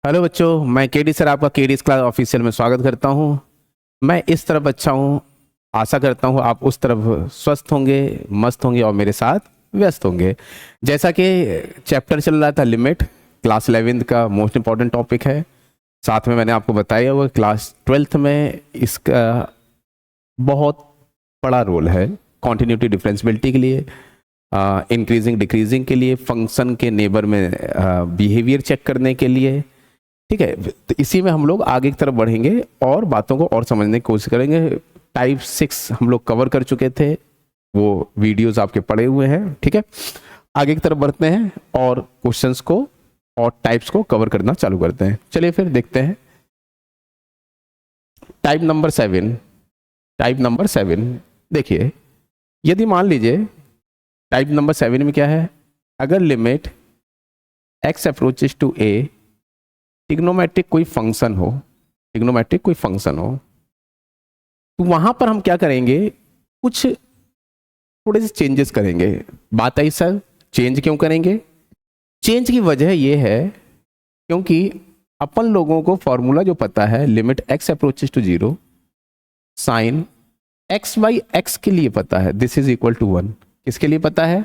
Hello बच्चों, मैं KD sir आपका केडीज क्लास ऑफिशियल में स्वागत करता हूं। मैं इस तरफ अच्छा हूं, आशा करता हूं आप उस तरफ स्वस्थ होंगे, मस्त होंगे और मेरे साथ व्यस्त होंगे। जैसा कि चैप्टर चल रहा था लिमिट, क्लास 11th का मोस्ट इंपॉर्टेंट टॉपिक है। साथ में मैंने आपको बताया हुआ क्लास 12th में इसका बहुत बड़ा रोल है कॉन्टिन्यूटी डिफरेंशियबिलिटी के लिए, इंक्रीजिंग डिक्रीजिंग के लिए, फंक्शन के नेबर में बिहेवियर चेक करने के लिए। ठीक है, तो इसी में हम लोग आगे की तरफ बढ़ेंगे और बातों को और समझने की कोशिश करेंगे। टाइप 6 हम लोग कवर कर चुके थे, वो वीडियोस आपके पड़े हुए हैं। ठीक है, आगे की तरफ बढ़ते हैं और क्वेश्चंस को और टाइप्स को कवर करना चालू करते हैं। चलिए फिर देखते हैं टाइप नंबर 7। टाइप नंबर 7 देखिए, यदि मान लीजिए टाइप नंबर 7 में क्या है, अगर limit x approaches to a trigonometric कोई फंक्शन हो, ट्रिग्नोमेट्रिक कोई फंक्शन हो, तो वहां पर हम क्या करेंगे, कुछ थोड़े से चेंजेस करेंगे। बात आई सर, चेंज क्यों करेंगे? चेंज की वजह यह है क्योंकि अपन लोगों को फॉर्मूला जो पता है, limit x approaches to 0 sine x by x के लिए पता है, दिस इज इक्वल टू 1। किसके लिए पता है?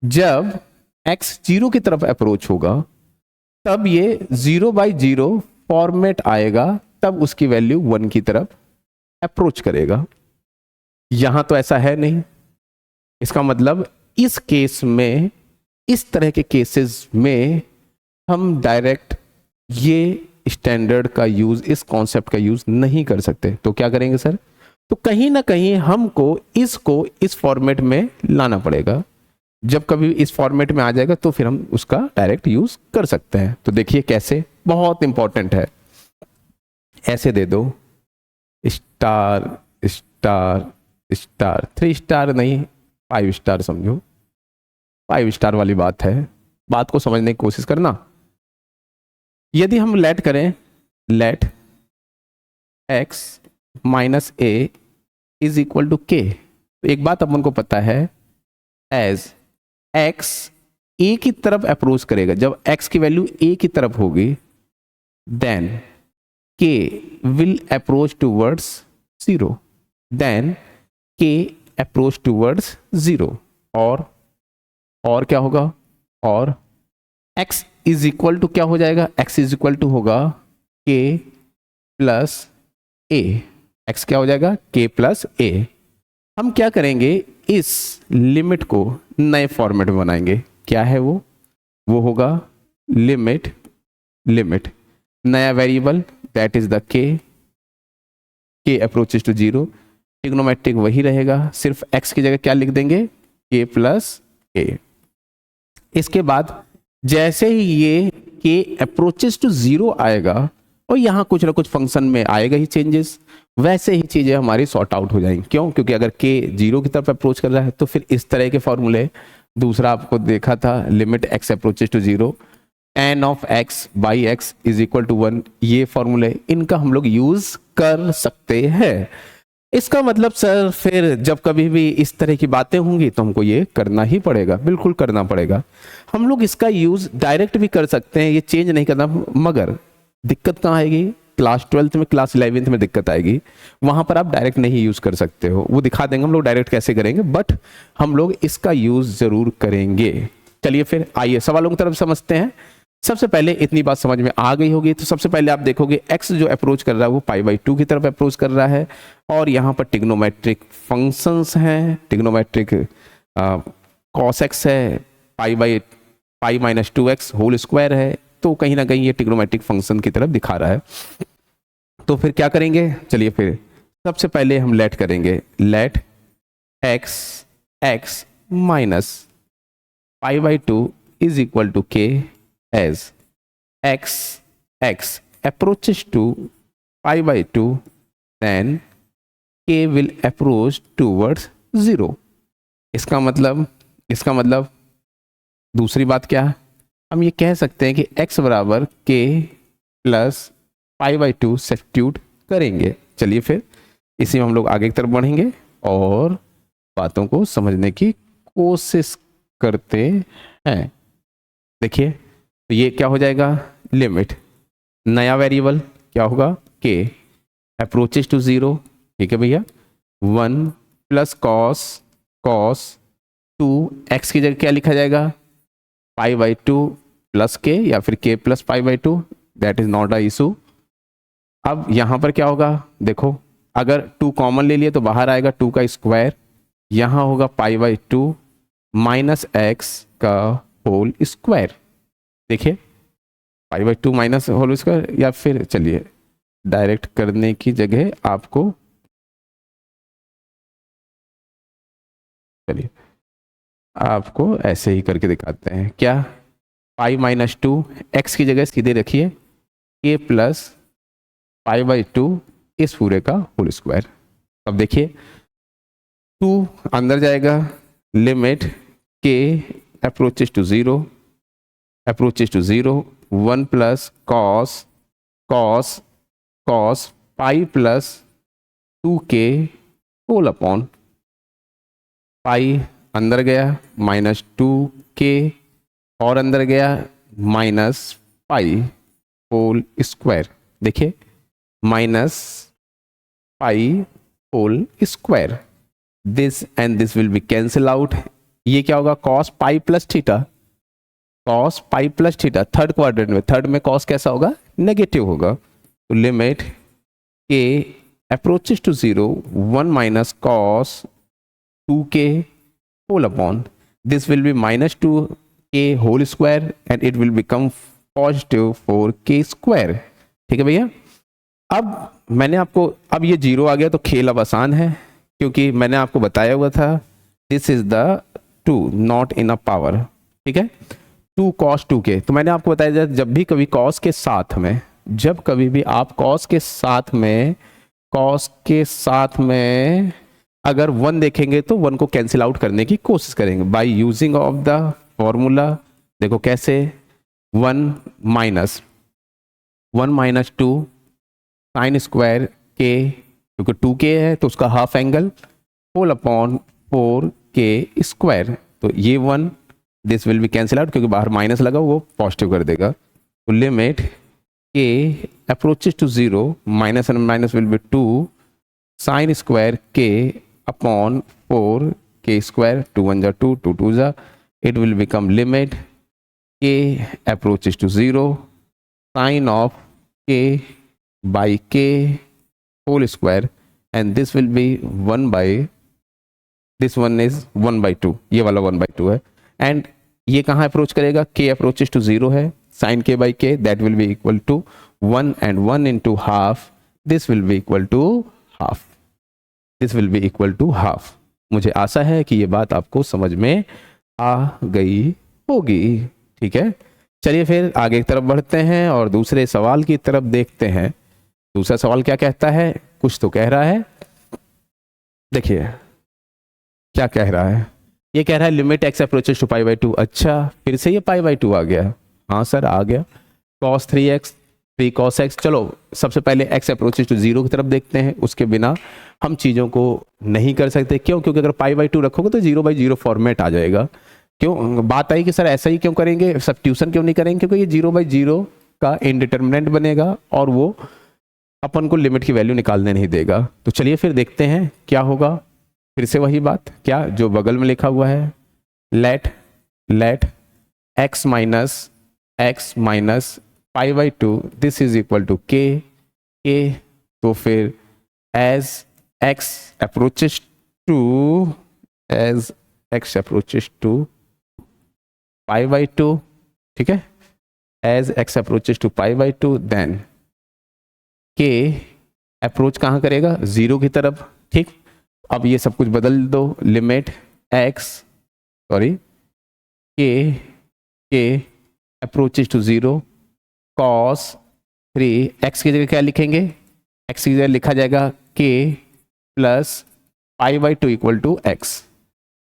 जब x 0 की तरफ अप्रोच होगा तब ये 0/0 फॉर्मेट आएगा, तब उसकी वैल्यू 1 की तरफ अप्रोच करेगा। यहां तो ऐसा है नहीं। इसका मतलब इस केस में, इस तरह के केसेस में हम डायरेक्ट ये स्टैंडर्ड का यूज, इस कॉन्सेप्ट का यूज नहीं कर सकते। तो क्या करेंगे सर? तो कहीं ना कहीं हमको इसको इस फॉर्मेट में लाना पड़ेगा। जब कभी इस फॉर्मेट में आ जाएगा तो फिर हम उसका डायरेक्ट यूज कर सकते हैं। तो देखिए कैसे, बहुत इंपॉर्टेंट है। ऐसे दे दो स्टार स्टार स्टार, 3 स्टार नहीं 5 स्टार समझो, 5 स्टार वाली बात है। बात को समझने की कोशिश करना। यदि हम लेट करें, let x minus a is equal to k, तो एक बात अपन को पता है, एज x a की तरफ अप्रोच करेगा, जब x की वैल्यू a की तरफ होगी, then k will approach towards 0, then k approach towards 0, और क्या होगा, और x इज इक्वल टू क्या हो जाएगा, x इज इक्वल टू होगा k प्लस a। x क्या हो जाएगा? k plus a। हम क्या करेंगे, इस लिमिट को नए फॉर्मेट में बनाएंगे। क्या है वो? वो होगा लिमिट, लिमिट नया variable, that is the k approaches to 0। Trigonometric वही रहेगा, सिर्फ x की जगह क्या लिख देंगे, k प्लस a। इसके बाद जैसे ही ये k अप्रोचेस टू 0 आएगा और यहाँ कुछ ना कुछ फंक्शन में आएगा ही चेंजेस, वैसे ही चीजें हमारी सॉर्ट आउट हो जाएंगी। क्यों? क्योंकि अगर k 0 की तरफ अप्रोच कर रहा है तो फिर इस तरह के फॉर्मूले, दूसरा आपको देखा था limit x approaches to 0 n of x by x is equal to 1, ये फॉर्मूले, इनका हम लोग यूज कर सकते हैं। इसका मतलब सर फिर जब कभी भी इस तरह की बातें होंगी तो हमको ये करना ही पड़ेगा, बिल्कुल करना पड़ेगा। हम लोग इसका यूज डायरेक्ट भी कर सकते हैं, ये चेंज नहीं करना, मगर दिक्कत कहाँ आएगी? क्लास 12th में, क्लास 11th में दिक्कत आएगी। वहां पर आप डायरेक्ट नहीं यूज कर सकते हो, वो दिखा देंगे हम लोग डायरेक्ट कैसे करेंगे, बट हम लोग इसका यूज जरूर करेंगे। चलिए फिर आइए सवालों की तरफ समझते हैं। सबसे पहले इतनी बात समझ में आ गई होगी, तो सबसे पहले आप देखोगे x जो अप्रोच कर रहा है वो π/2 की तरफ अप्रोच कर रहा है, और यहाँ पर ट्रिग्नोमेट्रिक फंक्शंस हैं, ट्रिग्नोमेट्रिक cos x है, pi minus 2x whole square है, तो कहीं ना कहीं ये ट्रिग्नोमेट्रिक फंक्शन की तरफ दिखा रहा है। तो फिर क्या करेंगे? चलिए फिर सबसे पहले हम लेट करेंगे, let x minus π/2 is equal to k as x approaches to π/2, then k will approach towards 0। इसका मतलब दूसरी बात क्या है, हम ये कह सकते हैं कि x बराबर k प्लस π/2 सब्स्टिट्यूट करेंगे। चलिए फिर इसी में हम लोग आगे की तरफ बढ़ेंगे और बातों को समझने की कोशिश करते हैं। देखिए, तो ये क्या हो जाएगा, लिमिट नया वेरिएबल क्या होगा, के अप्रोचेस टू 0, ठीक है भैया, 1 प्लस कॉस 2, एक्स की जगह क्या लिखा जाएगा, पाई बाई 2 प्लस के या फिर के plus pi by 2, that is not a issue. अब यहां पर क्या होगा, देखो अगर 2 कॉमन ले लिए तो बाहर आएगा 2 का स्क्वायर, यहां होगा पाई बाई 2 माइनस एक्स का होल स्क्वायर। देखिए pi by 2 minus whole square, या फिर चलिए डायरेक्ट करने की जगह आपको, चलिए आपको ऐसे ही करके दिखाते हैं, क्या पाई माइनस 2 एक्स की जगह सीधे रखिए के प्लस पाई बाई 2 इस पूरे का होल स्क्वायर। अब देखिए 2 अंदर जाएगा, limit k approaches to 0 1 plus cos pi plus 2k whole upon pi अंदर गया माइनस 2k और अंदर गया माइनस पाई होल स्क्वायर। देखिए minus pi whole square, this and this will be cancel out. ये क्या होगा, cos pi plus theta, third quadrant में, थर्ड में कॉस कैसा होगा, नेगेटिव होगा। तो limit k approaches to 0 1 minus cos 2k whole upon this will be minus 2k whole square and it will become positive 4k square। ठीक है भैया। अब मैंने आपको, अब ये 0 आ गया तो खेल अब आसान है, क्योंकि मैंने आपको बताया हुआ था this is the 2 not in a power, ठीक है, 2 cos 2k। तो मैंने आपको बताया जब भी कभी cos के साथ में, जब कभी भी आप cos के साथ में अगर 1 देखेंगे तो 1 को कैंसिल आउट करने की कोशिश करेंगे by using of the formula. देखो कैसे, 1 माइनस 2 साइन स्क्वायर के, क्योंकि 2k है तो उसका half angle, whole upon 4k square. तो ये 1 this will be cancel out, क्योंकि बाहर माइनस लगा वो पॉजिटिव कर देगा। तो limit k approaches to 0 minus and minus will be 2 sine square k upon 4k square, 2 1 जा 2 2 2 जा, it will become limit k approaches to 0 sine of k by k whole square and this will be 1 by, this one is 1 by 2, ये वाला 1 by 2 है, and ये कहाँ approach करेगा, k approaches to 0 है, sin k by k that will be equal to 1 and 1 into half, this will be equal to half, this will be equal to half. मुझे आशा है कि ये बात आपको समझ में आ गई होगी, ठीक है। चलिए फिर आगे की तरफ बढ़ते हैं और दूसरे सवाल की तरफ देखते हैं। दूसरा सवाल क्या कहता है, कुछ तो कह रहा है, देखिए क्या कह रहा है, ये कह रहा है limit x approaches to pi by 2। अच्छा फिर से ये पाई बाई 2 आ गया, हाँ सर आ गया, cos 3x 3 cos x। चलो सबसे पहले x अप्रोचेस टू 0 की तरफ देखते हैं, उसके बिना हम चीज़ों को नहीं कर सकते। क्यों, क्योंकि अगर पाई बाई 2 रखोगे तो 0 बाई 0 फॉर्मेट आ जाएगा। क्यों बात आई कि सर ऐसा ही क्यों करेंगे, सब्स्टिट्यूशन क्यों नहीं करेंगे, क्योंकि ये 0 बाई 0 का इनडिटर्मिनेंट बनेगा और वो अपन को लिमिट की वैल्यू निकालने नहीं देगा। तो चलिए फिर देखते हैं क्या होगा। फिर से वही बात, क्या जो बगल में लिखा हुआ है, let x minus pi by 2 this is equal to k. तो फिर as x approaches to pi by 2, ठीक है, as x approaches to pi by 2 then k approach कहाँ करेगा, 0 की तरफ, ठीक। अब ये सब कुछ बदल दो, limit k approaches to 0 cos 3 x की जगह क्या लिखेंगे, x की जगह लिखा जाएगा k plus pi by 2 equal to x.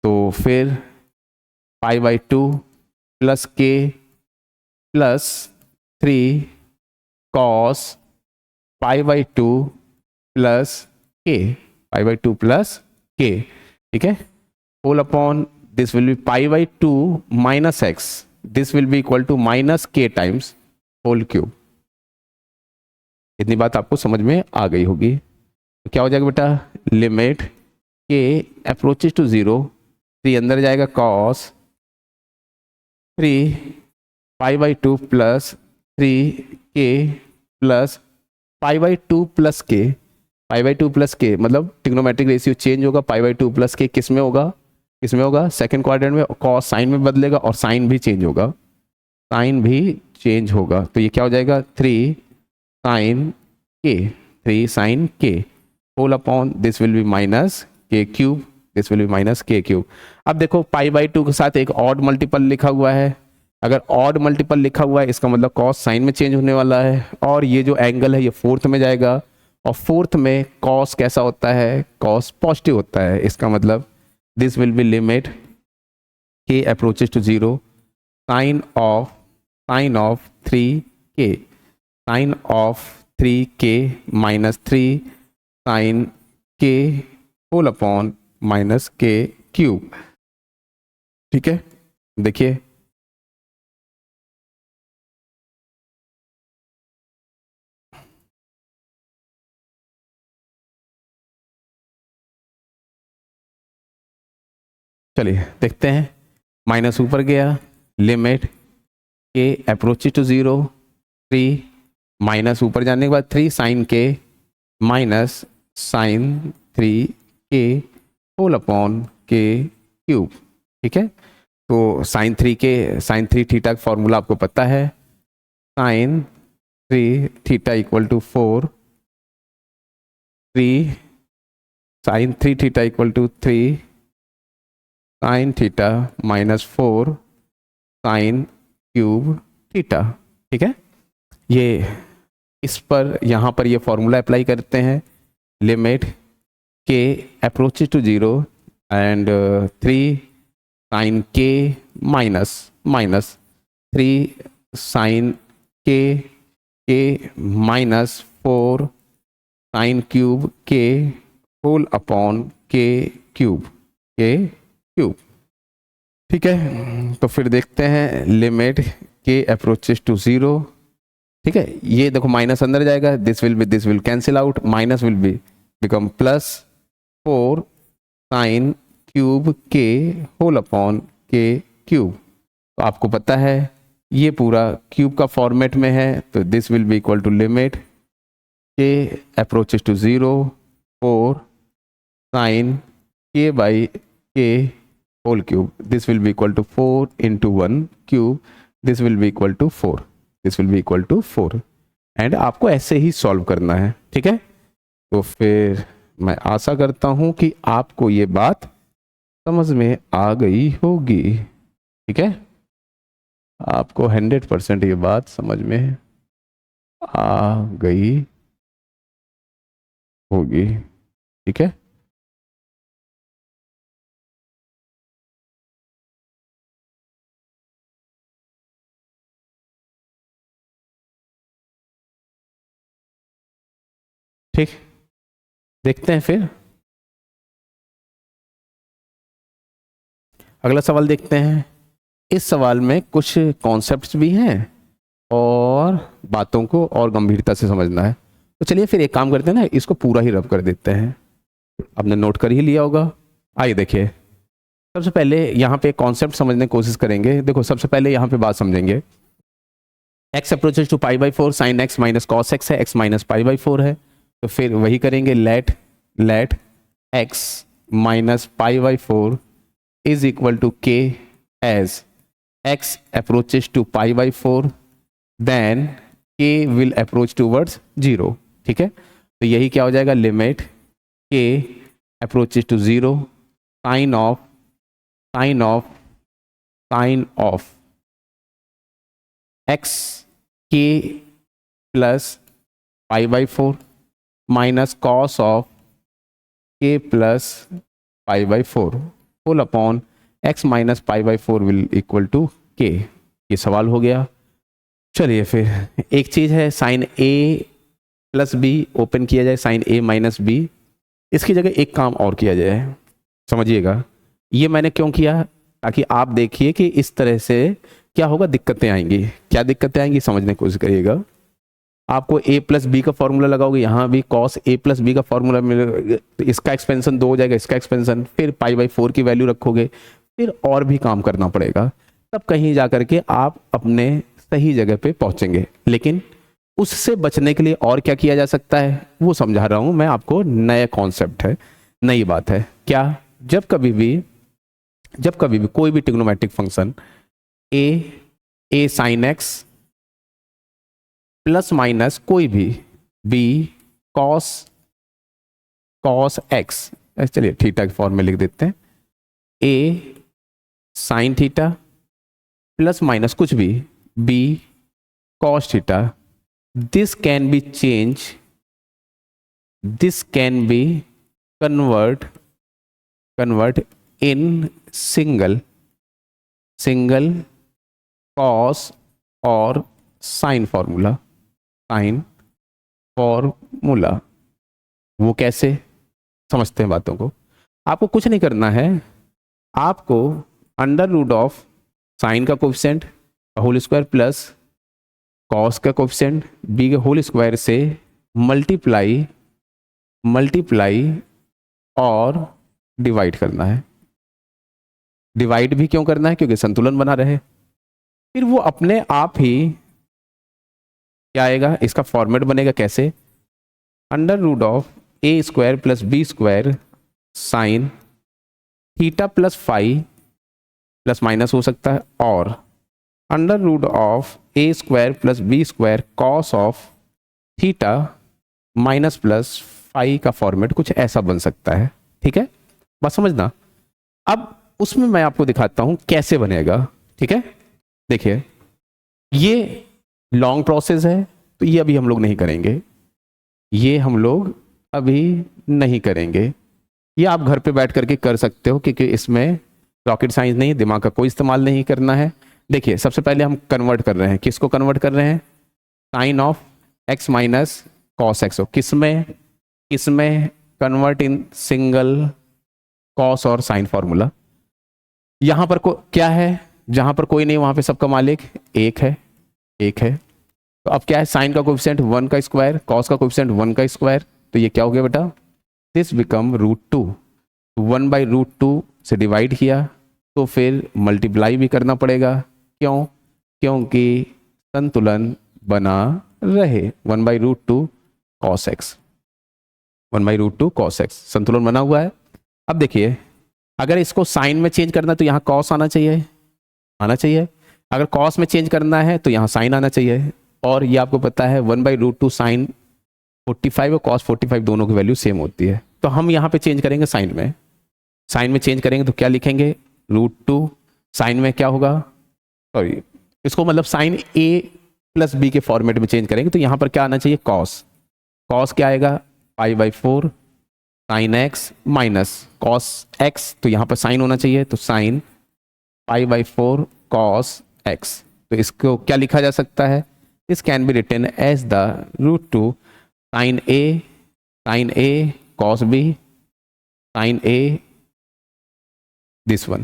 तो फिर pi by 2 plus k plus 3 cos pi by 2 plus k, pi by 2 plus k, ठीक है, whole upon this will be pi by 2 minus x, this will be equal to minus k times whole cube. इतनी बात आपको समझ में आ गई होगी। तो क्या हो जाएगा बेटा, लिमिट के अप्रोचेज टू 0, 3 अंदर जाएगा cos 3 π/2 plus 3k plus π/2 plus के, π/2 प्लस के मतलब ट्रिग्नोमेट्रिक रेशियो चेंज होगा, π/2 प्लस के किस में होगा, किस में होगा, सेकंड क्वाड्रेंट में, कॉस साइन में बदलेगा और साइन भी चेंज होगा, साइन भी चेंज होगा। तो ये क्या हो जाएगा 3 साइन के, 3 साइन के whole upon this will be minus k cube, this will be minus k cube. अब देखो π/2 के साथ एक ऑड मल्टीपल लिखा हुआ है, अगर ऑड मल्टीपल लिखा हुआ है इसका मतलब कॉस साइन में चेंज होने वाला है, और ये जो एंगल है ये फोर्थ में जाएगा, और फोर्थ में कॉस कैसा होता है, कॉस पॉजिटिव होता है। इसका मतलब this will be limit k approaches to 0 sine of 3k, sine of 3k minus 3 sine के whole upon minus k cube. ठीक है, देखिए चलिए देखते हैं, माइनस ऊपर गया, लिमिट के अप्रोच टू 0 3 माइनस ऊपर जाने के बाद 3 sine k minus sine 3k whole upon k cube. ठीक है, तो साइन 3 थीटा का फॉर्मूला आपको पता है, sine 3 theta equal to 4, 3 sine 3 theta equal to 3 sine theta minus 4 sine cube theta. ठीक है, ये इस पर यहाँ पर ये फॉर्मूला अप्लाई करते हैं, limit k approaches to 0 and 3 sine k minus 3 sine k minus 4 sine cube के होल अपॉन के क्यूब। ठीक है, तो फिर देखते हैं लिमिट के अप्रोचेज टू 0। ठीक है, ये देखो माइनस अंदर जाएगा, this will cancel out, minus will be become plus 4 sine cube के होल अपॉन के क्यूब। तो आपको पता है ये पूरा क्यूब का फॉर्मेट में है, तो this will be equal to limit k approaches to 0 4 sine k by k whole cube, this will be equal to 4 into 1 cube, this will be equal to 4, this will be equal to 4, and आपको ऐसे ही solve करना है। ठीक है, तो फिर मैं आशा करता हूं कि आपको ये बात समझ में आ गई होगी। ठीक है, आपको 100% ये बात समझ में आ गई होगी। ठीक है, ठीक, देखते हैं फिर अगला सवाल देखते हैं। इस सवाल में कुछ कॉन्सेप्ट्स भी हैं और बातों को और गंभीरता से समझना है। तो चलिए फिर एक काम करते हैं ना, इसको पूरा ही रब कर देते हैं। आपने नोट कर ही लिया होगा। आइए देखिए, सबसे पहले यहाँ पे कॉन्सेप्ट समझने की कोशिश करेंगे। देखो सबसे पहले यहाँ पे बात समझेंगे, x approaches to π/4 sine x minus cos x है, x माइनस π/4 है, तो फिर वही करेंगे, let x minus π/4 is equal to k as x approaches to π/4 then k will approach towards 0। ठीक है, तो यही क्या हो जाएगा, limit k approaches to 0 sine of x k plus π/4 minus cos of k plus π/4 whole upon x minus π/4 will equal to k। ये सवाल हो गया। चलिए फिर एक चीज़ है, sine a plus b open किया जाए, साइन a माइनस बी, इसकी जगह एक काम और किया जाए। समझिएगा, ये मैंने क्यों किया, ताकि आप देखिए कि इस तरह से क्या होगा, दिक्कतें आएंगी। क्या दिक्कतें आएंगी समझने की कोशिश करिएगा। आपको a प्लस बी का फॉर्मूला लगाओगे, यहाँ भी cos a प्लस बी का फॉर्मूला मिलेगा, तो इसका एक्सपेंशन 2 हो जाएगा, इसका एक्सपेंशन, फिर π/4 की वैल्यू रखोगे, फिर और भी काम करना पड़ेगा, तब कहीं जा करके आप अपने सही जगह पे पहुंचेंगे। लेकिन उससे बचने के लिए और क्या किया जा सकता है वो समझा रहा हूं मैं आपको, नया कॉन्सेप्ट है, नई बात है। क्या? जब कभी भी कोई भी trigonometric function a sin x plus minus कोई भी b cos x, चलिए थीटा के फॉर्म में लिख देते हैं, a sin theta plus minus कुछ भी b cos theta, this can be changed, this can be convert in single cos और sin फॉर्मूला, वो कैसे समझते हैं बातों को। आपको कुछ नहीं करना है, आपको अंडर रूट ऑफ साइन का coefficient whole square plus cos का कोफिशिएंट बी के होल स्क्वायर से मल्टीप्लाई और डिवाइड करना है। डिवाइड भी क्यों करना है? क्योंकि संतुलन बना रहे। फिर वो अपने आप ही क्या आएगा, इसका फॉर्मेट बनेगा कैसे, under root of a square plus b square sine theta plus phi plus minus हो सकता है, और under root of a square plus b square cos of theta minus plus phi का फॉर्मेट कुछ ऐसा बन सकता है। ठीक है, बस समझना। अब उसमें मैं आपको दिखाता हूं कैसे बनेगा। ठीक है, देखिए ये लॉन्ग प्रोसेस है, तो ये अभी हम लोग नहीं करेंगे, ये आप घर पे बैठ करके कर सकते हो, क्योंकि इसमें रॉकेट साइंस नहीं, दिमाग का कोई इस्तेमाल नहीं करना है। देखिए सबसे पहले हम कन्वर्ट कर रहे हैं, किसको कन्वर्ट कर रहे हैं, sine of x minus cos x हो, किसमें कन्वर्ट इन सिंगल कॉस और साइन फॉर्मूला। यहां पर क्या है, जहां पर कोई नहीं वहां पे सबका मालिक एक है। तो अब क्या है, साइन का कोएफिशिएंट 1 का स्क्वायर, कॉस का कोएफिशिएंट 1 का स्क्वायर, तो ये क्या हो गया बेटा, दिस बिकम √2, 1/√2 से डिवाइड किया तो फिर मल्टीप्लाई भी करना पड़ेगा। क्यों? क्योंकि संतुलन बना रहे। 1/√2 cos x, 1/√2 cos x संतुलन बना हुआ है। अब देखिए अगर इसको साइन में चेंज करना है तो यहाँ cos आना चाहिए, अगर cos में चेंज करना है तो यहाँ साइन आना चाहिए, और ये आपको पता है 1/√2 साइन 45 और cos 45 दोनों की वैल्यू सेम होती है। तो हम यहाँ पे चेंज करेंगे साइन में चेंज करेंगे तो क्या लिखेंगे, √2, साइन में क्या होगा, सॉरी इसको मतलब साइन a प्लस बी के फॉर्मेट में चेंज करेंगे तो यहाँ पर क्या आना चाहिए, cos क्या आएगा, π/4 sine x minus cos x, तो यहाँ पर साइन होना चाहिए, तो साइन π/4 cos x। तो इसको क्या लिखा जा सकता है, this can be written as the √2 sine a cos b sine a this one.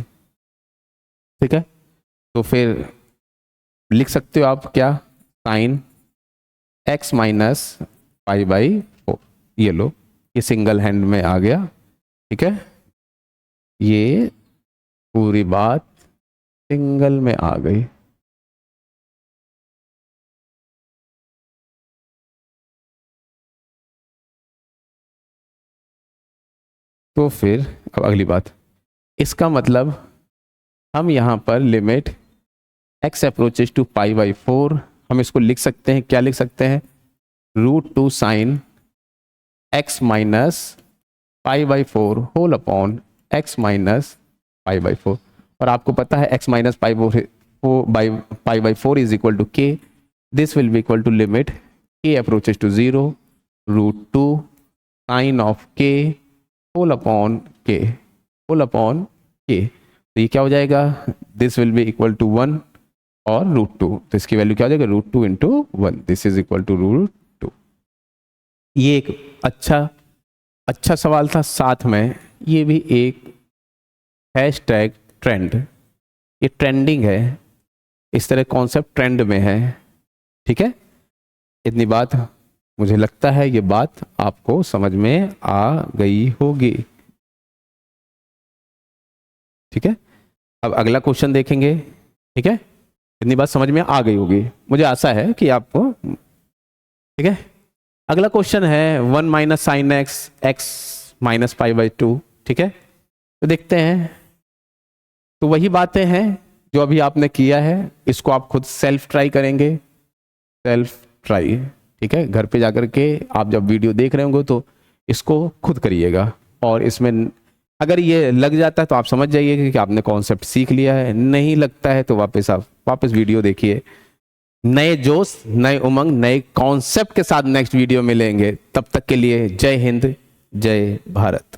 ठीक है, तो फिर लिख सकते हो आप क्या, साइन x माइनस π/4, ये लो, ये सिंगल हैंड में आ गया। ठीक है, ये पूरी बात सिंगल में आ गई। तो फिर अब अगली बात, इसका मतलब हम यहाँ पर लिमिट x अप्रोचेस टू π/4, हम इसको लिख सकते हैं, क्या लिख सकते हैं, √2 sine x minus π/4 whole upon x minus π/4, और आपको पता है x minus π/4 is equal to k, this will be equal to limit k approaches to 0 √2 sine of k whole upon k, तो ये क्या हो जाएगा, this will be equal to 1 और √2, तो इसकी वैल्यू क्या हो जाएगा, √2 into 1, this is equal to √2। ये एक अच्छा सवाल था, साथ में ये भी एक हैशटैग ट्रेंड, ये ट्रेंडिंग है, इस तरह कॉन्सेप्ट ट्रेंड में है। ठीक है, इतनी बात मुझे लगता है ये बात आपको समझ में आ गई होगी। ठीक है, अब अगला क्वेश्चन देखेंगे। ठीक है, इतनी बात समझ में आ गई होगी, मुझे आशा है कि आपको। ठीक है, अगला क्वेश्चन है 1 minus sine x x minus pi by 2। ठीक है, तो देखते हैं। तो वही बातें हैं जो अभी आपने किया है, इसको आप खुद सेल्फ ट्राई करेंगे, सेल्फ ट्राई। ठीक है, घर पे जाकर के आप जब वीडियो देख रहे होंगे तो इसको खुद करिएगा, और इसमें अगर ये लग जाता है तो आप समझ जाइए कि आपने कॉन्सेप्ट सीख लिया है, नहीं लगता है तो वापस वीडियो देखिए। नए जोश, नए उमंग, नए कॉन्सेप्ट के साथ नेक्स्ट वीडियो मिलेंगे। तब तक के लिए जय हिंद, जय भारत।